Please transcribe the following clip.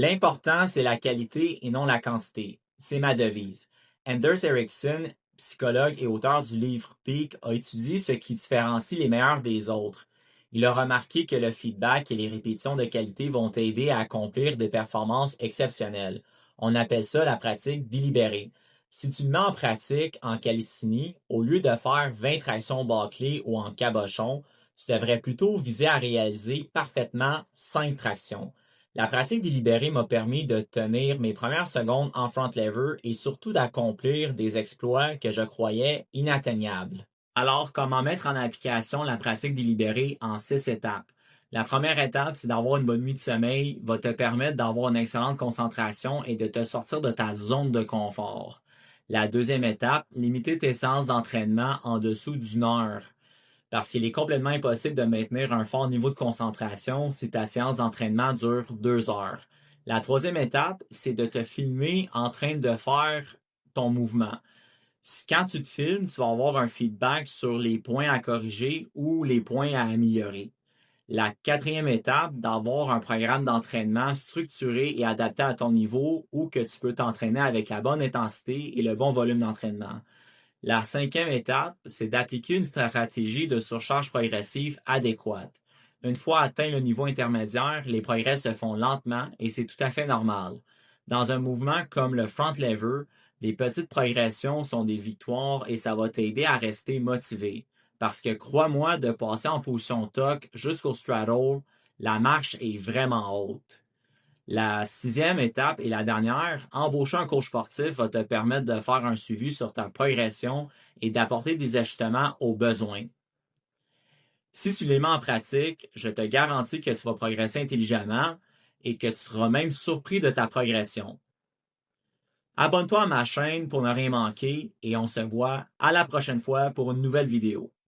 L'important, c'est la qualité et non la quantité. C'est ma devise. Anders Ericsson, psychologue et auteur du livre Peak, a étudié ce qui différencie les meilleurs des autres. Il a remarqué que le feedback et les répétitions de qualité vont t'aider à accomplir des performances exceptionnelles. On appelle ça la pratique délibérée. Si tu le mets en pratique en calisthénie, au lieu de faire 20 tractions bâclées ou en cabochon, tu devrais plutôt viser à réaliser parfaitement 5 tractions. La pratique délibérée m'a permis de tenir mes premières secondes en front lever et surtout d'accomplir des exploits que je croyais inatteignables. Alors, comment mettre en application la pratique délibérée en 6 étapes? La première étape, c'est d'avoir une bonne nuit de sommeil, va te permettre d'avoir une excellente concentration et de te sortir de ta zone de confort. La deuxième étape, limiter tes séances d'entraînement en dessous d'1 heure. Parce qu'il est complètement impossible de maintenir un fort niveau de concentration si ta séance d'entraînement dure 2 heures. La troisième étape, c'est de te filmer en train de faire ton mouvement. Quand tu te filmes, tu vas avoir un feedback sur les points à corriger ou les points à améliorer. La quatrième étape, d'avoir un programme d'entraînement structuré et adapté à ton niveau ou que tu peux t'entraîner avec la bonne intensité et le bon volume d'entraînement. La cinquième étape, c'est d'appliquer une stratégie de surcharge progressive adéquate. Une fois atteint le niveau intermédiaire, les progrès se font lentement et c'est tout à fait normal. Dans un mouvement comme le front lever, les petites progressions sont des victoires et ça va t'aider à rester motivé. Parce que crois-moi, de passer en position TOC jusqu'au straddle, la marche est vraiment haute. La sixième étape et la dernière, embaucher un coach sportif va te permettre de faire un suivi sur ta progression et d'apporter des ajustements aux besoins. Si tu les mets en pratique, je te garantis que tu vas progresser intelligemment et que tu seras même surpris de ta progression. Abonne-toi à ma chaîne pour ne rien manquer et on se voit à la prochaine fois pour une nouvelle vidéo.